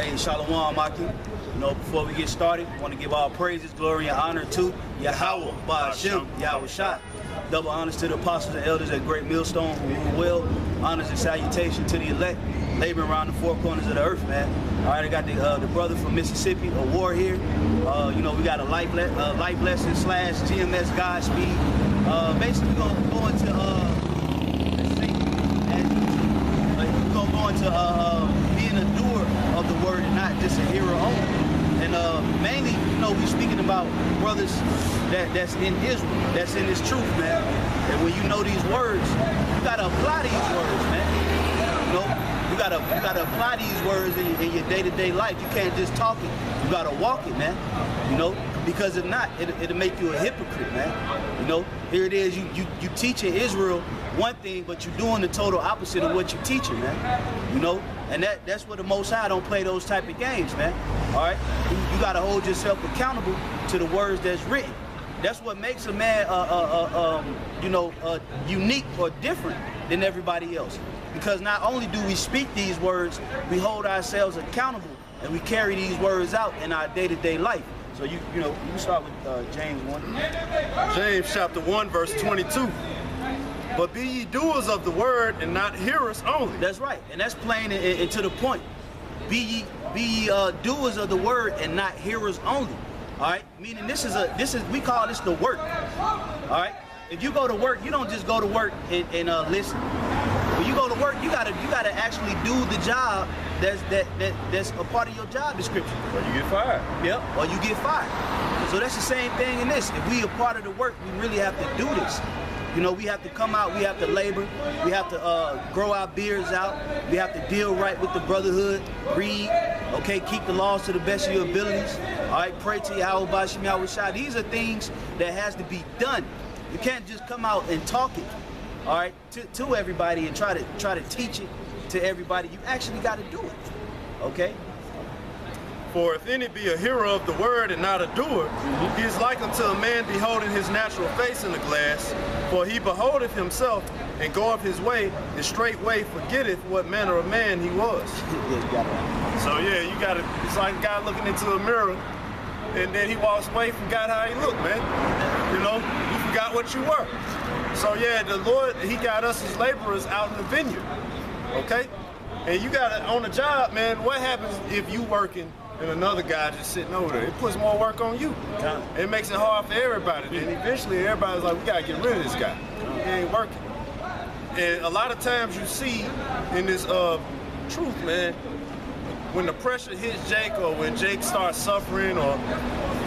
Hey, Shalom, Maki. You know, before we get started, I want to give all praises, glory, and honor to Yahweh, Ba'ashem, Yahweh Shah. Double honors to the apostles and elders at Great Millstone who rule well. Honors and salutation to the elect, laboring around the four corners of the earth, man. All right, I got the brother from Mississippi, a war here. You know, we got a life lesson / GMS Godspeed. Basically, we're gonna go into being a doer of the word and not just a hearer only. And mainly, you know, we speaking about brothers that's in Israel, that's in this truth, man. And when you know these words, you gotta apply these words, man. You know, you gotta apply these words in your day-to-day life. You can't just talk it. You gotta walk it, man. You know, because if not, it'll make you a hypocrite, man. You know, here it is, you teaching Israel one thing, but you're doing the total opposite of what you're teaching, man. You know, and that's where the Most High don't play those type of games, man. All right, you gotta hold yourself accountable to the words that's written. That's what makes a man, unique or different than everybody else. Because not only do we speak these words, we hold ourselves accountable and we carry these words out in our day-to-day life. So you can start with James 1. James chapter 1, verse 22. But be ye doers of the word and not hearers only. That's right, and that's plain and to the point. Be ye doers of the word and not hearers only. All right, meaning we call this the work. All right, if you go to work, you don't just go to work and listen. When you go to work, you gotta actually do the job that's a part of your job description. Or you get fired. Yep, or you get fired. So that's the same thing in this. If we are part of the work, we really have to do this. You know, we have to come out, we have to labor, we have to grow our beards out, we have to deal right with the brotherhood, read, okay, keep the laws to the best of your abilities, all right, pray to Yahweh Ba'ashem Yahweh Shah. These are things that has to be done. You can't just come out and talk it, all right, to everybody and try to teach it to everybody. You actually got to do it, okay? For if any be a hearer of the word and not a doer, he is like unto a man beholding his natural face in the glass. For he beholdeth himself and goeth his way, and straightway forgetteth what manner of man he was. So yeah, it's like a guy looking into a mirror, and then he walks away, forgot how he looked, man. You know, you forgot what you were. So yeah, the Lord, he got us as laborers out in the vineyard, okay? And you got on the job, man, what happens if you working and another guy just sitting over there? It puts more work on you. It makes it hard for everybody. Then eventually everybody's like, we gotta get rid of this guy. He ain't working. And a lot of times you see in this truth, man, when the pressure hits Jake, or when Jake starts suffering, or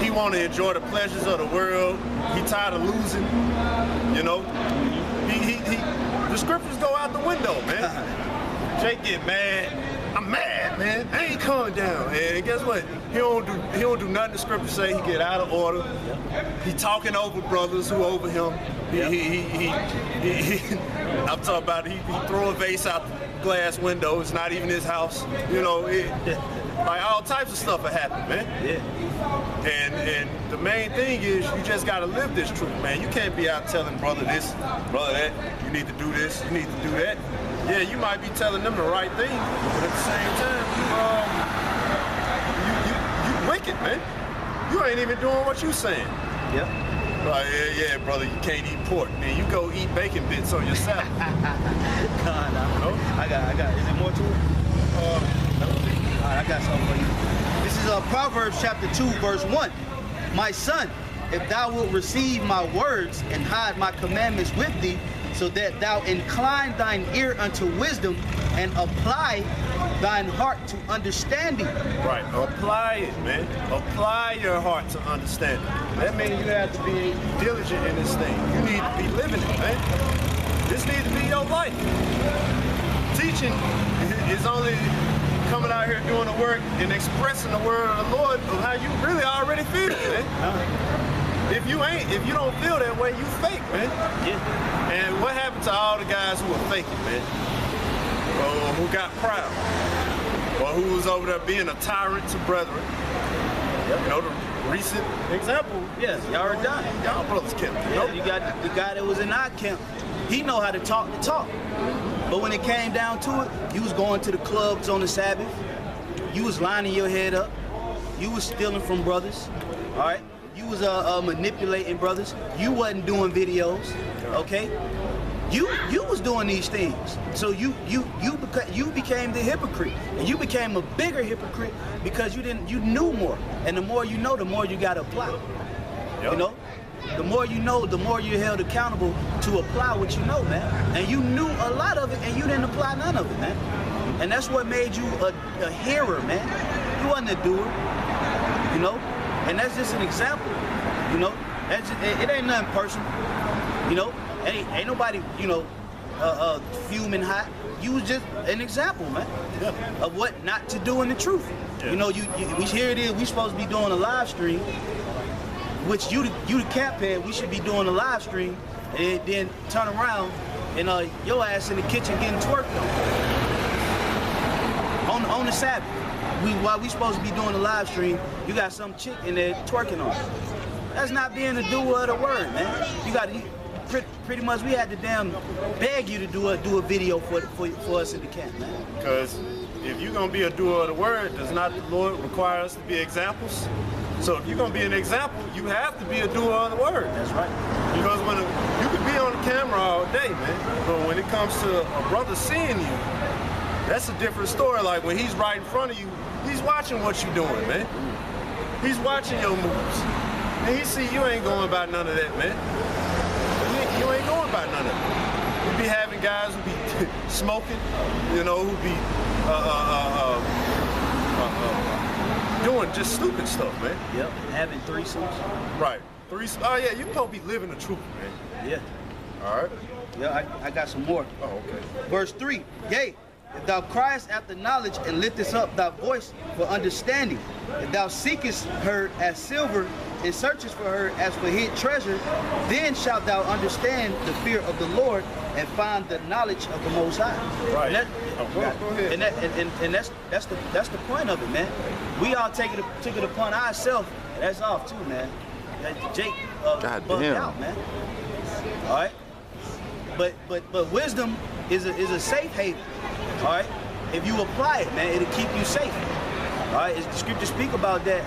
he want to enjoy the pleasures of the world, he tired of losing, you know, the scriptures go out the window, man. Jake get mad. I'm mad, man. I ain't calming down. And guess what? He don't do nothing the scripture say. He get out of order. He talking over brothers who over him. I'm talking about he throw a vase out the glass window. It's not even his house. You know, like all types of stuff will happen, man. Yeah. And the main thing is you just gotta live this truth, man. You can't be out telling brother this, brother that. You need to do this. You need to do that. Yeah, you might be telling them the right thing, but at the same time, you wicked, man. You ain't even doing what you saying. Yep. Like, yeah, brother, you can't eat pork. Man, you go eat bacon bits on your salad. No? I got. Is there more to it? No. All right, I got something for you. This is Proverbs chapter 2, verse 1. My son, if thou wilt receive my words and hide my commandments with thee, so that thou incline thine ear unto wisdom and apply thine heart to understanding. Right, apply it, man. Apply your heart to understanding. That means you have to be diligent in this thing. You need to be living it, man. This needs to be your life. Teaching is only coming out here doing the work and expressing the word of the Lord of how you really already feel, man. If you don't feel that way, you fake, man. Yeah. And what happened to all the guys who were faking, man? Or who got proud? Or who was over there being a tyrant to brethren? Yep. You know, the recent example. Yes, y'all are done. Y'all brothers camp. Yeah, you got the guy that was in our camp. He know how to talk the talk. But when it came down to it, he was going to the clubs on the Sabbath. You was lining your head up. You was stealing from brothers. All right. You was manipulating brothers. You wasn't doing videos. Okay. You was doing these things. So you became the hypocrite, and you became a bigger hypocrite because you knew more. And the more you know, the more you got to apply. Yep. You know. The more you know, the more you're held accountable to apply what you know, man. And you knew a lot of it, and you didn't apply none of it, man. And that's what made you a hearer, man. You wasn't a doer, you know. And that's just an example, you know. That's just, it ain't nothing personal, you know. Ain't nobody, you know, fuming hot. You was just an example, man, of what not to do in the truth. Yeah. You know, here it is. We supposed to be doing a live stream. Which you the camp head, we should be doing a live stream and then turn around and your ass in the kitchen getting twerked on the Sabbath. While we supposed to be doing a live stream, you got some chick in there twerking on it. That's not being a doer of the word, man. You got to pretty much we had to damn beg you to do a video for us in the camp, man. Because if you're gonna be a doer of the word, does not the Lord require us to be examples? So if you're gonna be an example, you have to be a doer of the word. That's right. Because you can be on the camera all day, man, but when it comes to a brother seeing you, that's a different story. Like when he's right in front of you, he's watching what you're doing, man. He's watching your moves. And he see you ain't going about none of that, man. You ain't going about none of it. You be having guys who be smoking, you know, who be doing just stupid stuff, man. Yep, having threesomes. Right. Oh yeah, you supposed to be living the truth, man. Yeah. All right. Yeah, I got some more. Oh, okay. Verse 3, yea, if thou criest after knowledge and liftest up thy voice for understanding, if thou seekest her as silver and searchest for her as for hid treasure, then shalt thou understand the fear of the Lord and find the knowledge of the Most High. Right. And go ahead. And that's the point of it, man. We all took it upon ourselves. That's off too, man. Jake bugged out, man. All right. But wisdom is a safe haven. All right. If you apply it, man, it'll keep you safe. All right. The scriptures speak about that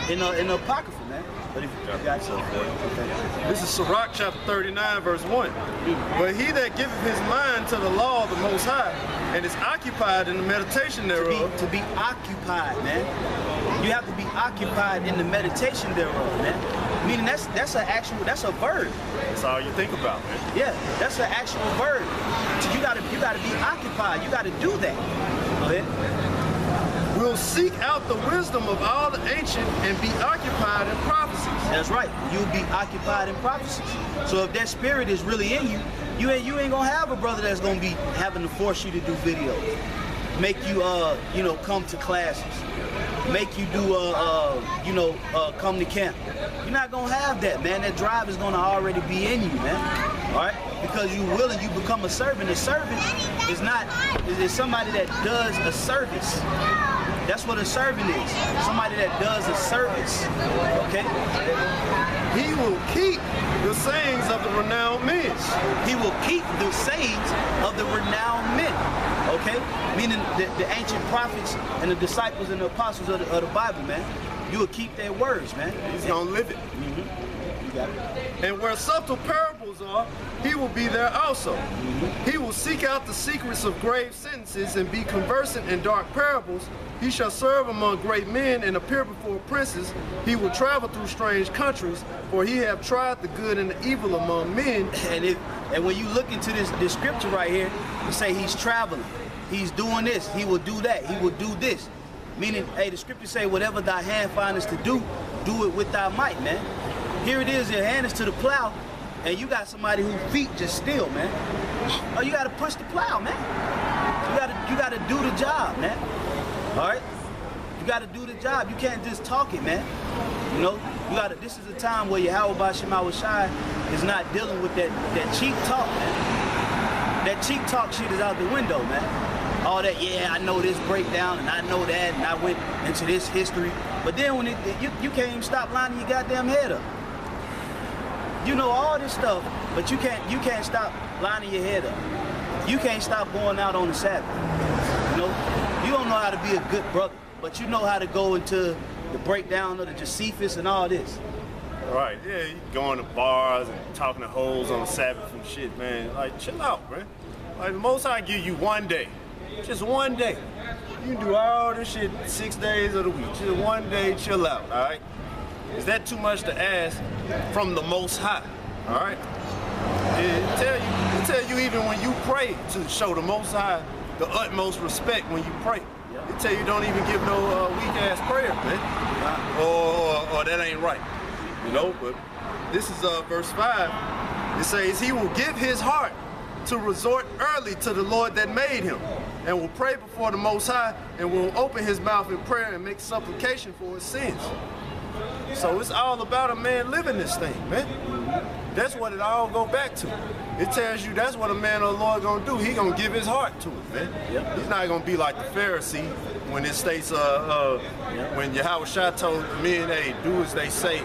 in the Apocrypha, man. But if you got something for it, okay. This is Sirach chapter 39, verse 1. But he that giveth his mind to the law of the Most High and is occupied in the meditation thereof. To be occupied, man. You have to be occupied in the meditation thereof, man. Meaning that's a verb. That's all you think about, man. Yeah, that's an actual verb. So you gotta be occupied. You gotta do that. Go ahead. We'll seek out the wisdom of all the ancient and be occupied in prophecies. That's right. You'll be occupied in prophecies. So if that spirit is really in you, you ain't gonna have a brother that's gonna be having to force you to do videos, make you come to classes, make you do come to camp. You're not gonna have that, man. That drive is gonna already be in you, man. All right, because you willing, you become a servant. A servant is somebody that does a service. That's what a servant is. Somebody that does a service. Okay? He will keep the sayings of the renowned men. He will keep the sayings of the renowned men. Okay? Meaning the ancient prophets and the disciples and the apostles of the Bible, man. You will keep their words, man. He's gonna live it. Mm-hmm. You got it. And where subtle parables are, he will be there also. Mm-hmm. He will seek out the secrets of grave sentences and be conversant in dark parables. He shall serve among great men and appear before princes. He will travel through strange countries, for he have tried the good and the evil among men. And when you look into this scripture right here, you say he's traveling. He's doing this. He will do that. He will do this. Meaning, hey, the scripture say, whatever thy hand findest to do it with thy might, man. Here it is, your hand is to the plow, and you got somebody whose feet just still, man. Oh, you gotta push the plow, man. You gotta do the job, man. All right? You gotta do the job. You can't just talk it, man. You know, this is a time where Yahweh Shema Shai is not dealing with that cheap talk, man. That cheap talk shit is out the window, man. All that, yeah, I know this breakdown, and I know that, and I went into this history. But then when you can't even stop lining your goddamn head up. You know all this stuff, but you can't stop lining your head up. You can't stop going out on the Sabbath. You know, you don't know how to be a good brother, but you know how to go into the breakdown of the Josephus and all this. Right, yeah, you going to bars and talking to hoes on Sabbath and shit, man. Like, chill out, man. Like, the Most High give you one day. Just one day. You can do all this shit 6 days of the week. Just one day, chill out, all right? Is that too much to ask from the Most High, all right? It tell you even when you pray to show the Most High the utmost respect when you pray. It tell you don't even give no weak-ass prayer, man. Or that ain't right. You know, but this is verse 5. It says, he will give his heart to resort early to the Lord that made him, and will pray before the Most High, and will open his mouth in prayer and make supplication for his sins. So it's all about a man living this thing, man. That's what it all go back to. It tells you that's what a man of the Lord gonna do. He gonna give his heart to it, man. He's not gonna be like the Pharisee when it states, when Yahushua told the men, hey, do as they say,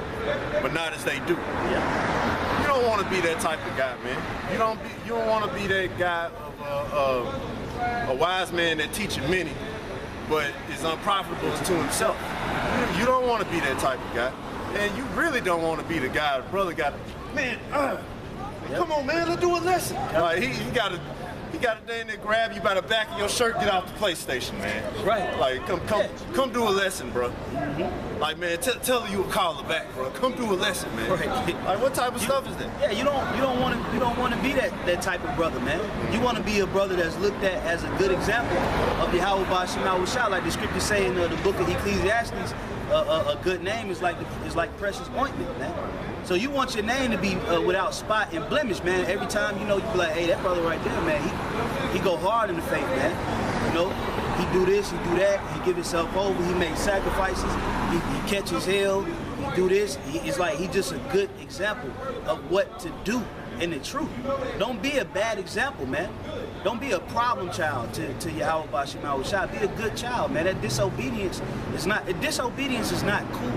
but not as they do. You don't want to be that type of guy, man. You don't want to be that guy of a wise man that teaches many, but is unprofitable to himself. You don't want to be that type of guy. And you really don't want to be the guy, the brother got, man, come on, man, let's do a lesson. Like, he got to damn near grab you by the back of your shirt, get off the PlayStation, man. Right. Like, come do a lesson, bro. Like, man, tell her you a caller back, bro. Come do a lesson, man. Right. Like, what type of stuff is that? Yeah, you don't want to be that type of brother, man. You want to be a brother that's looked at as a good example of Yahweh Ba'Shema Shah, like the scripture say in the book of Ecclesiastes. A good name is like precious ointment, man. So you want your name to be without spot and blemish, man. Every time you know, you be like, hey, that brother right there, man, he go hard in the faith, man. You know, he do this, he do that, he give himself over, he makes sacrifices, he catches hell, he do this. It's like he just a good example of what to do in the truth. Don't be a bad example, man. Don't be a problem child to Yahweh Ba'Shema Shah. Be a good child, man. That disobedience is not cool.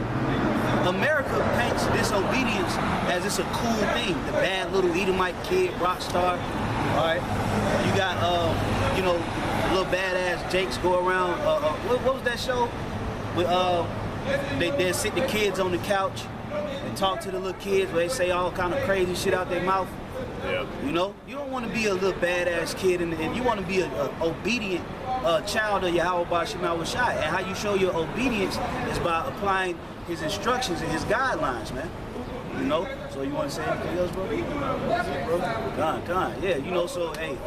America paints disobedience as it's a cool thing. The bad little Edomite kid, rock star. All right. You got, little badass Jakes go around. What was that show? With, they sit the kids on the couch and talk to the little kids where they say all kind of crazy shit out their mouth. Yeah. You know, you don't want to be a little badass kid, and you want to be an obedient child of Yahweh Ba'Shema Shah. And how you show your obedience is by applying his instructions and his guidelines, man. You know, so you want to say anything else, bro? Yeah, you know, so, hey,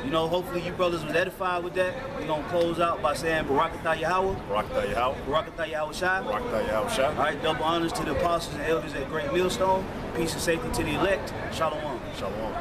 you know, hopefully you brothers was edified with that. We're going to close out by saying Barakatah Yahweh. Barakatah Yahweh. Barakatah Yahweh Shah. Barakatah Yahweh Shah. All right, double honors to the apostles and elders at Great Millstone. Peace and safety to the elect. Shalom. Shalom.